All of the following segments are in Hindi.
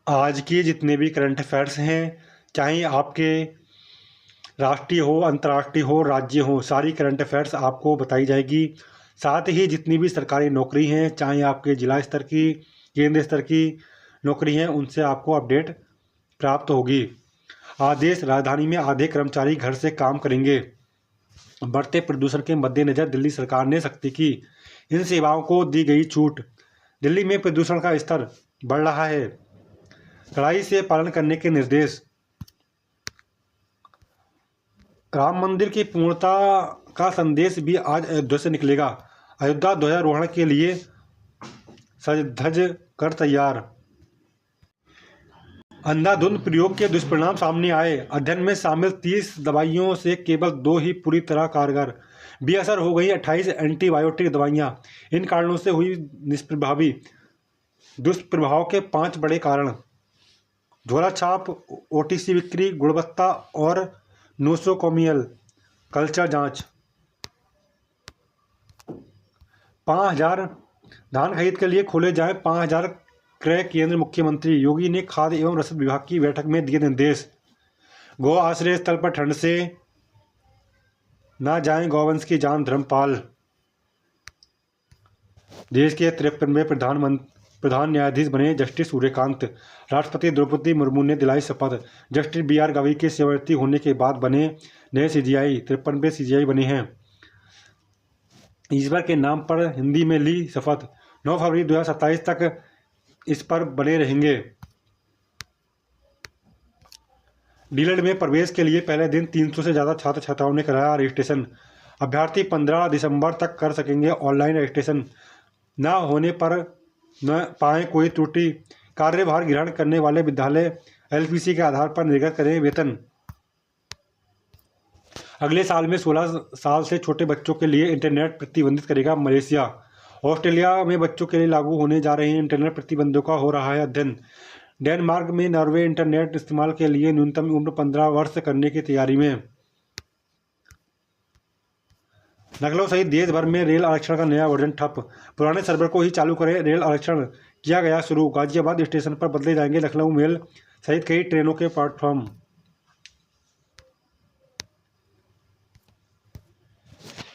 आज के जितने भी करंट अफेयर्स हैं, चाहे आपके राष्ट्रीय हो, अंतर्राष्ट्रीय हो, राज्य हो, सारी करंट अफेयर्स आपको बताई जाएगी। साथ ही जितनी भी सरकारी नौकरी हैं, चाहे आपके जिला स्तर की, केंद्र स्तर की नौकरी हैं, उनसे आपको अपडेट प्राप्त होगी। आदेश: राजधानी में आधे कर्मचारी घर से काम करेंगे। बढ़ते प्रदूषण के मद्देनजर दिल्ली सरकार ने सख्ती की, इन सेवाओं को दी गई छूट। दिल्ली में प्रदूषण का स्तर बढ़ रहा है, कड़ाई से पालन करने के निर्देश। राम मंदिर की पूर्णता का संदेश भी आज अयोध्या से निकलेगा। अयोध्या ध्वजारोहण के लिए सज धज कर तैयार। अंधाधुंध प्रयोग के दुष्परिणाम सामने आए। अध्ययन में शामिल 30 दवाइयों से केवल 2 ही पूरी तरह कारगर। बेअसर हो गई 28 एंटीबायोटिक दवाइयां। इन कारणों से हुई निष्प्रभावी। दुष्प्रभाव के 5 बड़े कारण: झोला छाप, ओटीसी बिक्री, गुणवत्ता और नोसोकोमियल कल्चर जांच। 5000 धान खरीद के लिए खोले जाएं 5000 क्रय केंद्र। मुख्यमंत्री योगी ने खाद्य एवं रसद विभाग की बैठक में दिए निर्देश। गौ आश्रय स्थल पर ठंड से ना जाएं गौवंश की जान। धर्मपाल। देश के 53वें प्रधान न्यायाधीश बने जस्टिस सूर्यकांत। राष्ट्रपति द्रौपदी मुर्मू ने दिलाई शपथ। जस्टिस BR गवई के सेवानिवृत्ति होने के बाद बने नए CJI। 53वें CJI बने हैं। ईश्वर के नाम पर हिंदी में ली शपथ। 9 फरवरी 2027 तक इस पर बने रहेंगे। डीलड में प्रवेश के लिए पहले दिन 300 से ज़्यादा छात्र छात्राओं ने कराया रजिस्ट्रेशन। अभ्यर्थी 15 दिसंबर तक कर सकेंगे ऑनलाइन रजिस्ट्रेशन। न होने पर न पाएं कोई त्रुटि, कार्यभार ग्रहण करने वाले विद्यालय LPC के आधार पर निर्गत करें वेतन। अगले साल में 16 साल से छोटे बच्चों के लिए इंटरनेट प्रतिबंधित करेगा मलेशिया। ऑस्ट्रेलिया में बच्चों के लिए लागू होने जा रहे इंटरनेट प्रतिबंधों का हो रहा है अध्ययन। डेनमार्क में नॉर्वे इंटरनेट इस्तेमाल के लिए न्यूनतम उम्र 15 वर्ष करने की तैयारी में। लखनऊ सहित देश भर में रेल आरक्षण का नया वर्जन ठप। पुराने सर्वर को ही चालू करें, रेल आरक्षण किया गया शुरू। गाजियाबाद स्टेशन पर बदले जाएंगे लखनऊ मेल सहित कई ट्रेनों के प्लेटफॉर्म।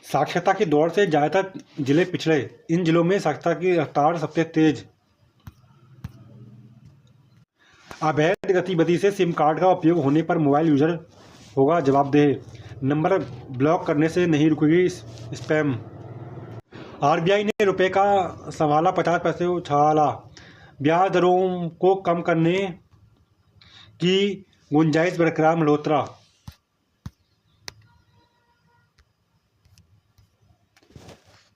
साक्षरता की दौड़ से ज्यादातर जिले पिछड़े, इन जिलों में साक्षरता की रफ्तार सबसे तेज। अवैध गतिविधि से सिम कार्ड का उपयोग होने पर मोबाइल यूजर होगा जवाबदेह। नंबर ब्लॉक करने से नहीं रुकेगी स्पैम। RBI ने रुपए का संभाला 50 पैसे उछाला। ब्याज दरों को कम करने की गुंजाइश बरकरार। मल्होत्रा।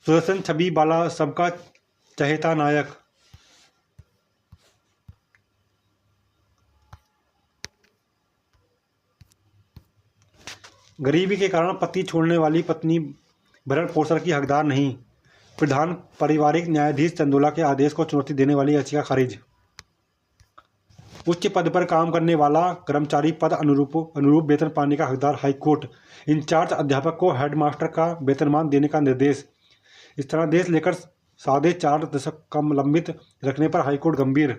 सुदर्शन छवि वाला सबका चहेता नायक। गरीबी के कारण पति छोड़ने वाली पत्नी भरण पोषण की हकदार नहीं। प्रधान पारिवारिक न्यायाधीश चंदोला के आदेश को चुनौती देने वाली याचिका खारिज। उच्च पद पर काम करने वाला कर्मचारी पद अनुरूप वेतन पाने का हकदार। हाईकोर्ट। इंचार्ज अध्यापक को हेडमास्टर का वेतनमान देने का निर्देश। स्थानादेश लेकर 4.5 दशक कम लंबित रखने पर हाईकोर्ट गंभीर।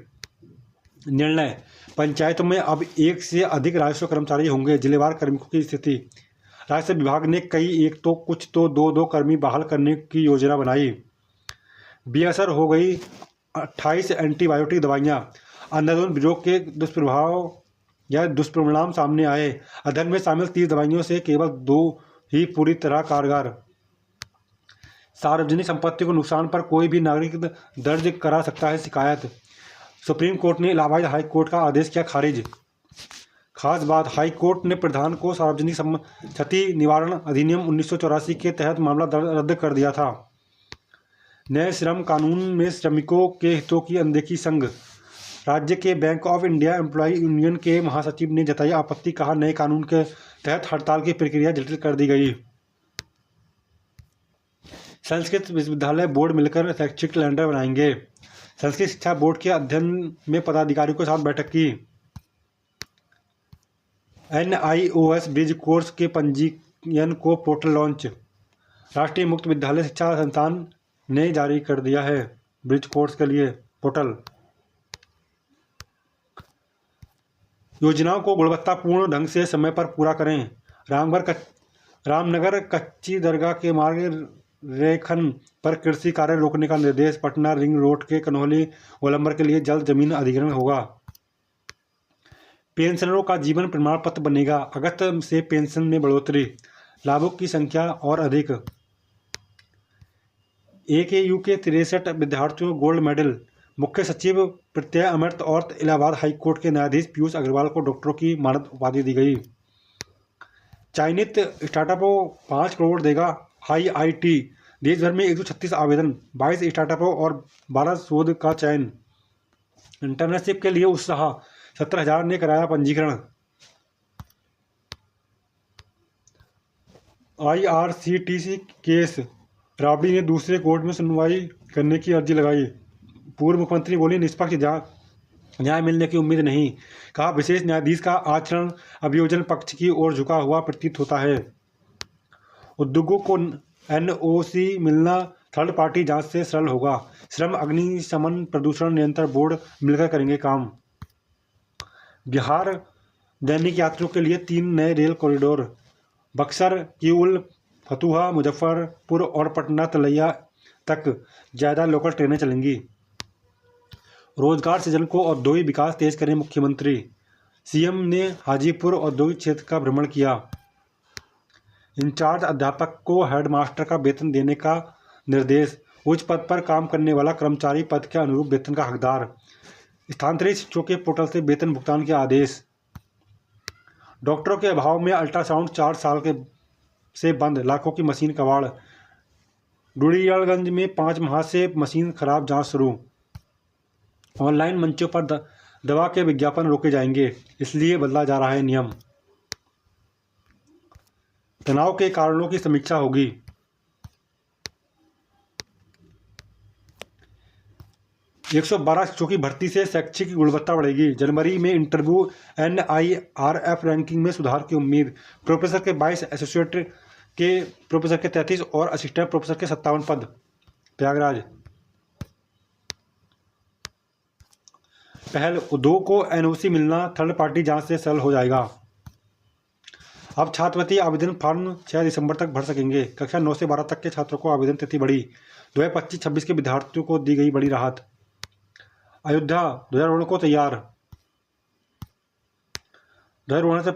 निर्णय: पंचायतों में अब 1 से अधिक राजस्व कर्मचारी होंगे। जिलेवार कार्मिकों की स्थिति: राजस्व विभाग ने कई एक तो कुछ तो 2 कर्मी बहाल करने की योजना बनाई। बेअसर हो गई 28 एंटीबायोटिक दवाइयां। अंधाधुंध प्रयोग के दुष्प्रभाव या दुष्परिणाम सामने आए। अध्ययन में शामिल 30 दवाइयों से केवल 2 ही पूरी तरह कारगर। सार्वजनिक संपत्ति को नुकसान पर कोई भी नागरिक दर्ज करा सकता है शिकायत। सुप्रीम कोर्ट ने इलाहाबाद हाई कोर्ट का आदेश किया खारिज। खास बात: हाई कोर्ट ने प्रधान को सार्वजनिक क्षति निवारण अधिनियम 1984 के तहत मामला रद्द कर दिया था। नए श्रम कानून में श्रमिकों के हितों की अनदेखी। संघ राज्य के bank of India employ union के महासचिव ने जताई आपत्ति। कहा, नए कानून के तहत हड़ताल की प्रक्रिया जटिल कर दी गई। संस्कृत विश्वविद्यालय बोर्ड मिलकर शैक्षिक कैलेंडर बनाएंगे। संस्कृत शिक्षा बोर्ड के अध्ययन में पदाधिकारियों के साथ बैठक की। NIOS ब्रिज कोर्स के पंजीयन को पोर्टल लॉन्च। राष्ट्रीय मुक्त विद्यालय शिक्षा संस्थान ने जारी कर दिया है ब्रिज कोर्स के लिए पोर्टल। योजनाओं को गुणवत्तापूर्ण ढंग से समय पर पूरा करें। रामनगर कच्ची दरगाह के मार्ग रेखन पर कृषि कार्य रोकने का निर्देश। पटना रिंग रोड के कन्हौली गोलंबर के लिए जल्द जमीन अधिग्रहण होगा। पेंशनरों का जीवन प्रमाण पत्र बनेगा। अगस्त से पेंशन में बढ़ोतरी, लाभुक की संख्या और अधिक। AKU के 63 विद्यार्थियों को गोल्ड मेडल। मुख्य सचिव प्रत्यय अमृत और इलाहाबाद हाईकोर्ट के न्यायाधीश पीयूष अग्रवाल को डॉक्टरों की मानद उपाधि दी गई। चयनित स्टार्टअप को 5 करोड़ देगा IIT। देश भर में 136 आवेदन, 22 स्टार्टअपों और 12 शोध का चयन। इंटर्नशिप के लिए उत्साह, 17,000 ने कराया पंजीकरण। IRCTC केस, राबड़ी ने दूसरे कोर्ट में सुनवाई करने की अर्जी लगाई। पूर्व मुख्यमंत्री बोली, निष्पक्ष न्याय मिलने की उम्मीद नहीं। कहा, विशेष न्यायाधीश का आचरण अभियोजन पक्ष की ओर झुका हुआ प्रतीत होता है। उद्योगों को NOC मिलना थर्ड पार्टी जांच से सरल होगा। श्रम, अग्निशमन, प्रदूषण नियंत्रण बोर्ड मिलकर करेंगे काम। बिहार दैनिक यात्रियों के लिए 3 नए रेल कॉरिडोर। बक्सर, किऊल, फतुहा, मुजफ्फरपुर और पटना तलैया तक ज़्यादा लोकल ट्रेनें चलेंगी। रोजगार सृजन को औद्योगिक विकास तेज करें मुख्यमंत्री। CM ने हाजीपुर औद्योगिक क्षेत्र का भ्रमण किया। इंचार्ज अध्यापक को हेडमास्टर का वेतन देने का निर्देश। उच्च पद पर काम करने वाला कर्मचारी पद के अनुरूप वेतन का हकदार। स्थानांतरित शिक्षकों के पोर्टल से वेतन भुगतान के आदेश। डॉक्टरों के अभाव में अल्ट्रासाउंड 4 साल से बंद, लाखों की मशीन कबाड़। डुडियालगंज में 5 माह से मशीन खराब, जांच शुरू। ऑनलाइन मंचों पर दवा के विज्ञापन रोके जाएंगे, इसलिए बदला जा रहा है नियम। तनाव के कारणों की समीक्षा होगी। 112 शिक्षकों की भर्ती से शैक्षिक गुणवत्ता बढ़ेगी। जनवरी में इंटरव्यू, NIRF रैंकिंग में सुधार की उम्मीद। प्रोफेसर के 22, एसोसिएट के प्रोफेसर के 33 और असिस्टेंट प्रोफेसर के 57 पद। प्रयागराज पहल, उद्योग को NOC मिलना थर्ड पार्टी जांच से सरल हो जाएगा। अब छात्रवृत्ति आवेदन फॉर्म 6 दिसंबर तक भर सकेंगे। कक्षा 9 से 12 तक के छात्रों को आवेदन तिथि बढ़ी। 2025-26 के विद्यार्थियों को दी गई बड़ी राहत। अयोध्या ध्वजारोहण को तैयार। ध्वजारोहण से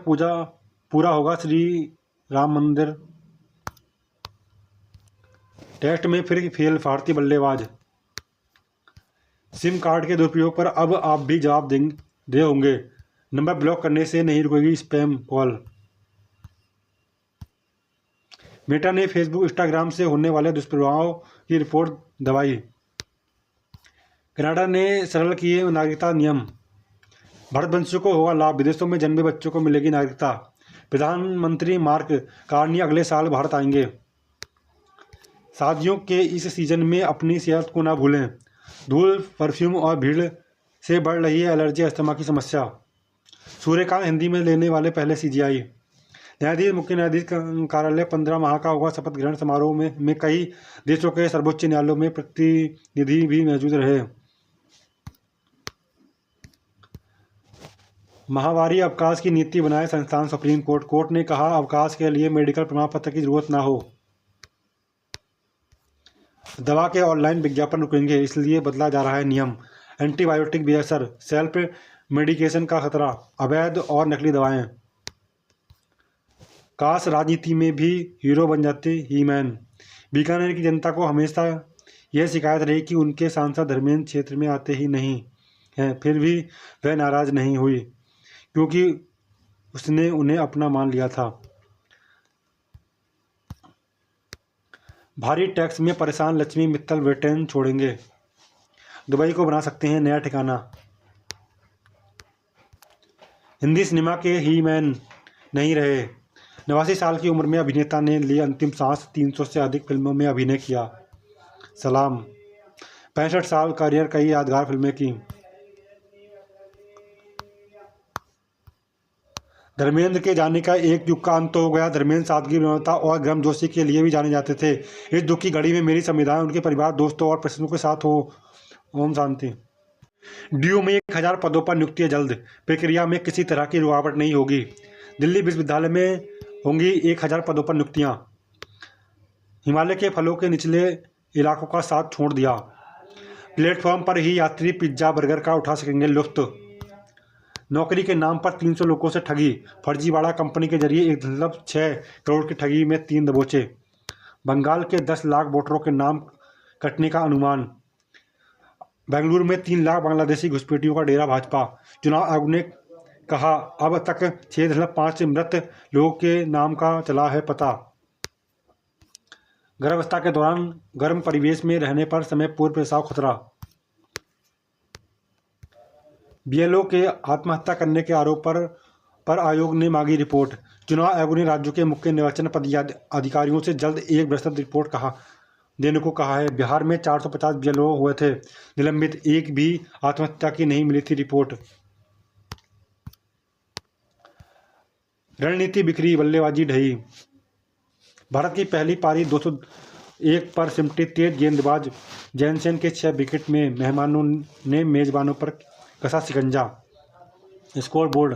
पूरा होगा श्री राम मंदिर। टेस्ट में फिर फेल भारतीय बल्लेबाज। सिम कार्ड के दुरुपयोग पर अब आप भी जवाब दे होंगे। नंबर ब्लॉक करने से नहीं रुकेगी स्पैम कॉल। मेटा ने फेसबुक, इंस्टाग्राम से होने वाले दुष्प्रभावों की रिपोर्ट दबाई। कनाडा ने सरल किए नागरिकता नियम। भारतवंशियों को होगा लाभ, विदेशों में जन्मे बच्चों को मिलेगी नागरिकता। प्रधानमंत्री मार्क कार्नी अगले साल भारत आएंगे। शादियों के इस सीजन में अपनी सेहत को ना भूलें। धूल, परफ्यूम और भीड़ से बढ़ रही है एलर्जी, अस्थमा की समस्या। सूर्यकांत हिंदी में लेने वाले पहले CGI। न्यायाधीश, मुख्य न्यायाधीश कार्यालय 15 माह का होगा शपथ ग्रहण समारोह में कई देशों के सर्वोच्च न्यायालयों में प्रतिनिधि भी मौजूद रहे। माहवारी अवकाश की नीति बनाए संस्थान सुप्रीम कोर्ट। कोर्ट ने कहा, अवकाश के लिए मेडिकल प्रमाण पत्र की जरूरत ना हो। दवा के ऑनलाइन विज्ञापन रुकेंगे, इसलिए बदला जा रहा है नियम। एंटीबायोटिक बेअसर, सेल्फ मेडिकेशन का खतरा, अवैध और नकली दवाएं। काश राजनीति में भी हीरो बन जाते ही मैन। बीकानेर की जनता को हमेशा यह शिकायत रही कि उनके सांसद धर्मेंद्र क्षेत्र में आते ही नहीं हैं, फिर भी वह नाराज नहीं हुई क्योंकि उसने उन्हें अपना मान लिया था। भारी टैक्स में परेशान लक्ष्मी मित्तल ब्रिटेन छोड़ेंगे। दुबई को बना सकते हैं नया ठिकाना। हिंदी सिनेमा के ही मैन नहीं रहे। 89 साल की उम्र में अभिनेता ने ली अंतिम सांस। 300 से अधिक फिल्मों में अभिनय किया। सलाम। 65 साल करियर, कई यादगार फिल्में की। धर्मेंद्र के जाने का एक युग का अंत हो गया। धर्मेंद्र सादगी, विनम्रता और गर्मजोशी के लिए भी जाने जाते थे। इस दुख की घड़ी में मेरी संवेदनाएं उनके परिवार, दोस्तों और प्रशंसकों के साथ हो। ओम शांति। डीयू में 1000 पदों पर नियुक्तियां जल्द, प्रक्रिया में किसी तरह की रुकावट नहीं होगी। दिल्ली विश्वविद्यालय में होंगी 1000 पदों पर नियुक्तियां। हिमालय के फलों के निचले इलाकों का साथ छोड़ दिया। प्लेटफॉर्म पर ही यात्री पिज्जा बर्गर का उठा सकेंगे लुत्फ। नौकरी के नाम पर 300 लोगों से ठगी, फर्जीवाड़ा कंपनी के जरिए 1.6 करोड़ की ठगी में 3 दबोचे। बंगाल के 10 लाख वोटरों के नाम कटने का अनुमान। बेंगलुरु में 3 लाख बांग्लादेशी घुसपैठियों का डेरा भाजपा। चुनाव आयोग ने कहा अब तक 6.5 मृत लोगों के नाम का चला है पता। गर्भावस्था के दौरान गर्म परिवेश में रहने पर समय पूर्व प्रसव खतरा। बीएलओ के आत्महत्या करने के आरोप पर आयोग ने मांगी रिपोर्ट। चुनाव आयोग ने राज्यों के मुख्य निर्वाचन पदाधिकारियों से जल्द एक विस्तृत रिपोर्ट देने को कहा है। बिहार में 450 बीएलओ हुए थे निलंबित, एक भी आत्महत्या की नहीं मिली थी रिपोर्ट। रणनीति बिखरी, बल्लेबाजी ढही। भारत की पहली पारी 201 पर सिमटी तेज गेंदबाज जैनसेन के 6 विकेट में मेहमानों ने मेजबानों पर कसा शिकंजा। Score board.